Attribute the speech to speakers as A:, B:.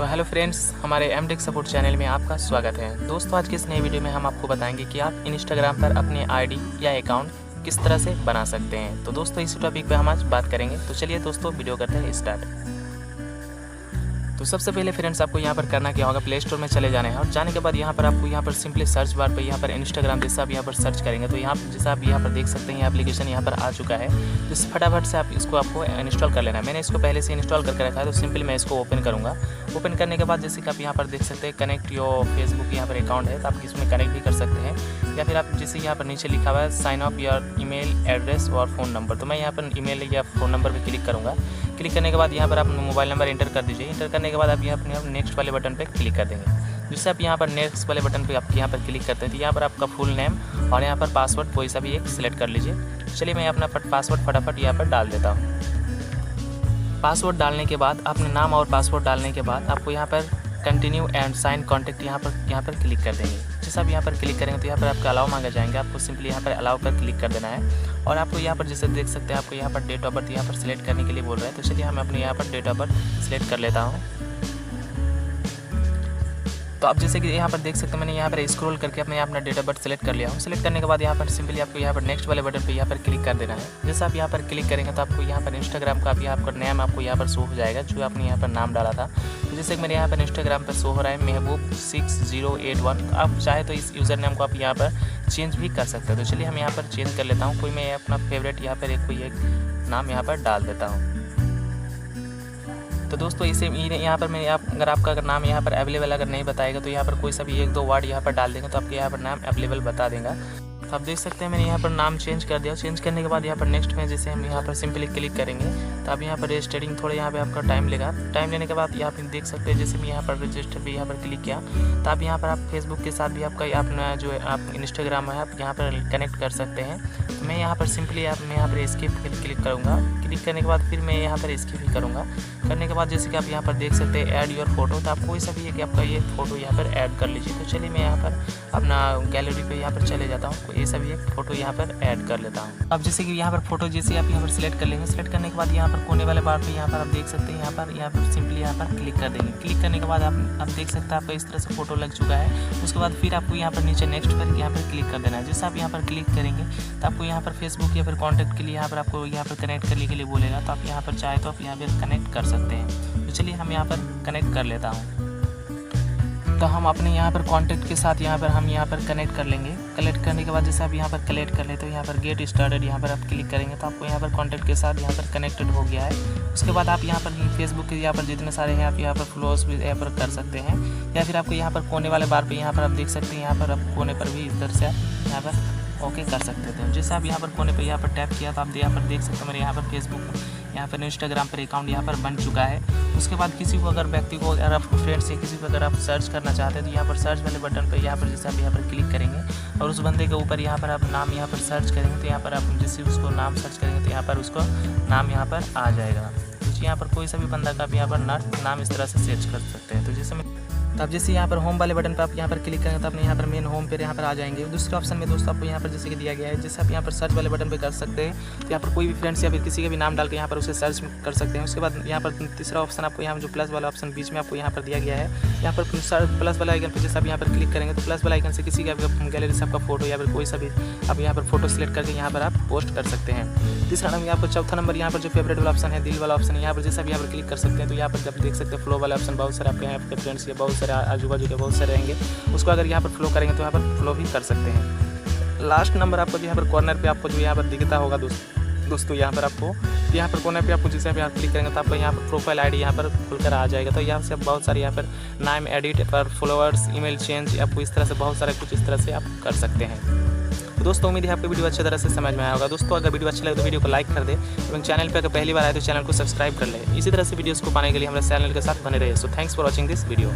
A: तो hello friends, हमारे MTech support channel में आपका स्वागत है। दोस्तों, आज की इस नई वीडियो में हम आपको बताएंगे कि आप इंस्टाग्राम पर अपने आईडी या अकाउंट किस तरह से बना सकते हैं। तो दोस्तों, इस टॉपिक पे हम आज बात करेंगे। तो चलिए दोस्तों, वीडियो करते हैं स्टार्ट। तो सबसे पहले फ्रेंड्स, आपको यहाँ पर करना क्या होगा, प्ले स्टोर में चले जाना है और जाने के बाद यहाँ पर आपको यहाँ पर सिंपली सर्च बार पे यहाँ पर इंस्टाग्राम जैसा आप यहाँ पर सर्च करेंगे तो यहाँ जैसा आप यहाँ पर देख सकते हैं ये एप्लीकेशन यहाँ पर आ चुका है। तो इस फटाफट से आप इसको आपको इंस्टॉल कर लेना है। मैंने इसको पहले से इंस्टॉल करके रखा है, तो सिंपली मैं इसको ओपन करूँगा। ओपन करने के बाद जैसे कि आप यहाँ पर देख सकते हैं कनेक्ट योर फेसबुक यहाँ पर अकाउंट है, तो आप इसमें कनेक्ट भी कर सकते हैं। या फिर आप जैसे यहाँ पर नीचे लिखा हुआ है sign up your email address और फ़ोन नंबर, तो मैं यहाँ पर ईमेल या फ़ोन नंबर पर क्लिक करूँगा। क्लिक करने के बाद यहाँ पर आप मोबाइल नंबर इंटर कर दीजिए। इंटर करने के बाद आप यहाँ अपने नेक्स्ट वाले बटन पे क्लिक कर देंगे। जिससे आप यहाँ पर नेक्स्ट वाले बटन पे आप यहाँ पर क्लिक करते हैं तो यहाँ पर आपका फुल नेम और यहाँ पर पासवर्ड कोई सा भी एक सिलेक्ट कर लीजिए। चलिए मैं अपना पासवर्ड फटाफट यहाँ पर डाल देता हूँ। पासवर्ड डालने के बाद अपने नाम और पासवर्ड डालने के बाद आपको यहाँ पर कंटिन्यू एंड साइन कॉन्टैक्ट यहाँ पर क्लिक कर देंगे। जैसे आप यहाँ पर क्लिक करेंगे तो यहाँ पर आपका अलाउ मांगा जाएंगे। आपको सिंपली यहाँ पर अलाउ पर क्लिक कर देना है और आपको यहाँ पर जैसे देख सकते हैं आपको यहाँ पर डेट ऑफ बर्थ यहाँ पर सिलेक्ट करने के लिए बोल रहा है। तो चलिए हम अपने यहाँ पर डेट ऑफ बर्थ सिलेक्ट कर लेता हूँ। तो आप जैसे कि यहाँ पर देख सकते हैं मैंने यहाँ पर स्क्रॉल करके अपने अपना डेट ऑफ बर्थ सेलेक्ट कर लिया हूँ। सेलेक्ट करने के बाद यहाँ पर सिंपली आपको यहाँ पर नेक्स्ट वाले बटन पे यहाँ पर क्लिक कर देना है। जैसे आप यहाँ पर क्लिक करेंगे तो आपको यहाँ पर इंस्टाग्राम का भी आपका नेम आपको यहाँ पर शो हो जाएगा जो आपने यहाँ पर नाम डाला था। तो जैसे कि मेरे यहाँ पर इंस्टाग्राम पर शो हो रहा है महबूब 6081। आप चाहे तो इस यूज़र नेम को आप यहाँ पर चेंज भी कर सकते हैं। तो चलिए हम यहाँ पर चेंज कर लेता हूँ। कोई मैं अपना फेवरेट यहाँ पर एक नाम यहाँ पर डाल देता हूँ। तो दोस्तों इसे यहाँ पर मैं अगर आपका नाम यहाँ पर अवेलेबल अगर नहीं बताएगा तो यहाँ पर कोई सा भी एक दो वर्ड यहाँ पर डाल देंगे तो आपके यहाँ पर नाम अवेलेबल बता देगा। तो आप देख सकते हैं मैंने यहाँ पर नाम चेंज कर दिया। चेंज करने के बाद यहाँ पर नेक्स्ट में जैसे हम यहाँ पर सिंपली क्लिक करेंगे तो आप यहाँ पर रजिस्टरिंग थोड़ा यहाँ पे आपका टाइम लेगा। टाइम लेने के बाद यहाँ पर देख सकते हैं जैसे मैं यहाँ पर रजिस्टर भी यहाँ पर क्लिक किया तो आप यहाँ पर आप फेसबुक के साथ भी आपका अपना जो आप इंस्टाग्राम है आप यहाँ पर कनेक्ट कर सकते हैं। तो मैं यहाँ पर सिंपली मैं यहाँ पर स्किप क्लिक करूँगा। क्लिक करने के बाद फिर मैं यहाँ पर स्किप ही करूँगा। करने के बाद जैसे कि आप यहाँ पर देख सकते हैं ऐड योर फोटो, तो आप कोई सा भी है आपका ये फ़ोटो यहाँ पर ऐड कर लीजिए। तो चलिए मैं यहाँ पर अपना गैलरी पे यहाँ पर चले जाता हूँ, कोई सा भी एक फ़ोटो यहाँ पर ऐड कर लेता हूँ। अब जैसे कि यहाँ पर फोटो जैसे आप यहाँ पर सिलेक्ट कर लेंगे। सिलेक्ट करने के बाद यहाँ पर कोने वाले बार पे यहाँ पर आप देख सकते हैं यहाँ पर सिंपली यहाँ पर क्लिक कर देंगे। क्लिक करने के बाद आप देख सकते हैं आपका इस तरह से फोटो लग चुका है। उसके बाद फिर आपको यहाँ पर नीचे नेक्स्ट पर यहाँ पर क्लिक कर देना है। जैसे आप यहाँ पर क्लिक करेंगे तो आपको यहाँ पर फेसबुक या फिर कॉन्टैक्ट के लिए यहाँ पर आपको यहाँ पर कनेक्ट करने के लिए बोलेगा। तो आप यहाँ पर चाहे तो आप यहाँ पर कनेक्ट कर सकते हैं। तो चलिए हम यहाँ पर कनेक्ट कर लेता हूँ। तो हम अपने यहाँ पर कॉन्टैक्ट के साथ हम यहाँ पर कनेक्ट कर लेंगे। कनेक्ट करने के बाद जैसे आप यहाँ पर कनेक्ट कर ले तो यहाँ पर गेट स्टार्टेड यहाँ पर आप क्लिक करेंगे तो आपको यहाँ पर कॉन्टैक्ट के साथ यहाँ पर कनेक्टेड हो गया है। उसके बाद आप यहाँ पर फेसबुक के यहाँ पर जितने सारे हैं आप यहाँ पर फॉलोअर्स भी यहाँ पर कर सकते हैं। या फिर आपको यहाँ पर कोने वाले बार पे यहाँ पर आप देख सकते हैं यहाँ पर आप कोने पर भी इधर से यहाँ पर ओके कर सकते थे। जैसे आप यहाँ पर कोने पे यहाँ पर टैप किया तो आप यहाँ पर देख सकते हैं मेरे यहाँ पर फेसबुक यहाँ पर इंस्टाग्राम पर अकाउंट यहाँ पर बन चुका है। उसके बाद किसी को अगर व्यक्ति को अगर आप फ्रेंड्स या किसी को अगर आप सर्च करना चाहते हैं तो यहाँ पर सर्च वाले बटन पर यहाँ पर जैसे आप यहाँ पर क्लिक करेंगे और उस बंदे के ऊपर यहाँ पर आप नाम यहाँ पर सर्च करेंगे तो यहाँ पर आप जैसे उसको नाम सर्च करेंगे तो यहाँ पर उसको नाम यहाँ पर आ जाएगा। तो यहाँ पर कोई सा भी बंदा का भी यहाँ पर नाम इस तरह से सर्च कर सकते हैं। तो जैसे तो आप जैसे यहाँ पर होम वाले बटन पर आप यहाँ पर क्लिक करेंगे तो अपने यहाँ पर मेन होम पे यहाँ पर आ जाएंगे। दूसरे ऑप्शन में दोस्तों आपको यहाँ पर जैसे कि दिया गया है जैसे आप यहाँ पर सर्च वाले बटन पे कर सकते हैं तो यहाँ पर कोई भी फ्रेंड्स या फिर किसी का भी नाम डाल के यहाँ पर उसे सर्च कर सकते हैं। उसके बाद यहाँ पर तीसरा ऑप्शन आपको यहाँ जो प्लस वाला ऑप्शन बीच में आपको यहाँ पर दिया गया है। यहाँ पर प्लस वाला आइकन पर जैसे आप यहाँ पर क्लिक करेंगे तो प्लस वाला आइकन से किसी का भी गैलरी से आपका फोटो या फिर कोई सा भी आप यहाँ पर फोटो सिलेक्ट करके यहाँ पर आप पोस्ट कर सकते हैं। तीसरा नंबर आपको चौथा नंबर यहाँ पर जो फेवरेट वाला ऑप्शन है दिल वाला ऑप्शन है यहाँ पर जैसे आप यहाँ पर क्लिक कर सकते हैं। तो यहाँ पर जब देख सकते हैं फ्लो वाला ऑप्शन बहुत सारे आपके यहाँ पे फ्रेंड्स या बहुत सारे आजू बाजू के बहुत सारे रहेंगे, उसको अगर यहाँ पर फ्लो करेंगे तो यहाँ पर फ्लो भी कर सकते हैं। लास्ट नंबर आपको जो यहाँ पर कॉर्नर पे आपको जो यहाँ पर दिखता होगा दोस्तों यहाँ पर आपको यहाँ पर कोने पे आपको जैसे आप यहाँ क्लिक करेंगे तो आपको यहाँ पर प्रोफाइल आईडी यहाँ पर खुलकर आ जाएगा। तो यहाँ से आप बहुत सारे यहाँ पर नाम एडिट पर फॉलोअर्स ईमेल चेंज आपको इस तरह से बहुत सारा कुछ इस तरह से आप कर सकते हैं। तो दोस्तों उम्मीद है आपको वीडियो अच्छी तरह से समझ में आया होगा। दोस्तों अगर वीडियो अच्छा लगे तो वीडियो को लाइक कर दे एवं चैनल पर अगर पहली बार आए तो चैनल को सब्सक्राइब कर ले। इसी तरह से वीडियोस को पाने के लिए हमारे चैनल के साथ बने रहिए। So thanks for watching this video.